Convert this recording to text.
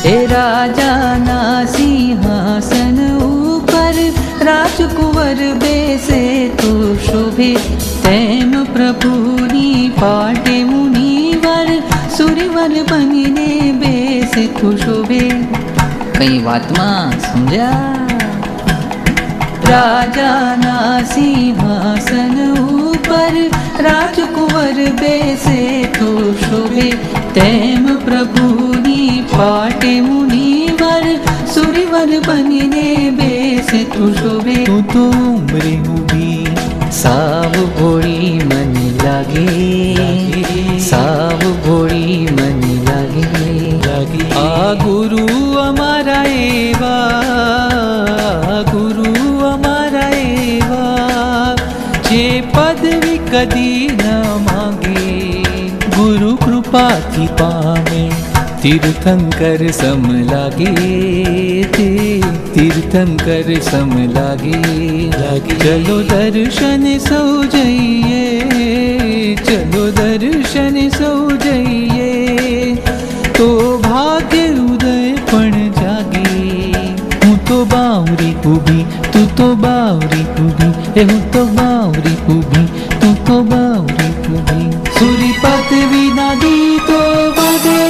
એ રાજાના સિંહાસન ઉપર રાજકુંવર બેસે તો શોભે, તેમ પ્રભુની પાટે મુનિવર સુરવર બનીને બેસે તો શોભે. કઈ વાતમાં સમજ્યા? રાજાના સિંહાસન ઉપર રાજકુંવર બેસે તો શોભે, તેમ પ્રભુની પાટે મુનિવર સુરવર બનીને બેસે તો શોભે. તું તો ઉંમરે ઊભી સાવ ભોળી મને લાગે, સાવ ભોળી મને લાગે. આ ગુરુ અમારા એવા, ગુરુ અમારા એવા, જે પદવી કદી ન માગે. ગુરુ કૃપાથી પામે તીર્થંકર સમ લાગે, તે તીર્થંકર સમ લાગે. ચલો દર્શન સૌ જઈએ, ચલો દર્શન સૌ જઈએ, તો ભાગ્ય ઉદય પણ જાગે. હું તો બાવરી ઊભી, તું તો બાવરી ઊભી, એ હું તો બાવરી ઊભી, તું તો બાવરી ઊભી. સુરી પદવીના ગીતો વાગે,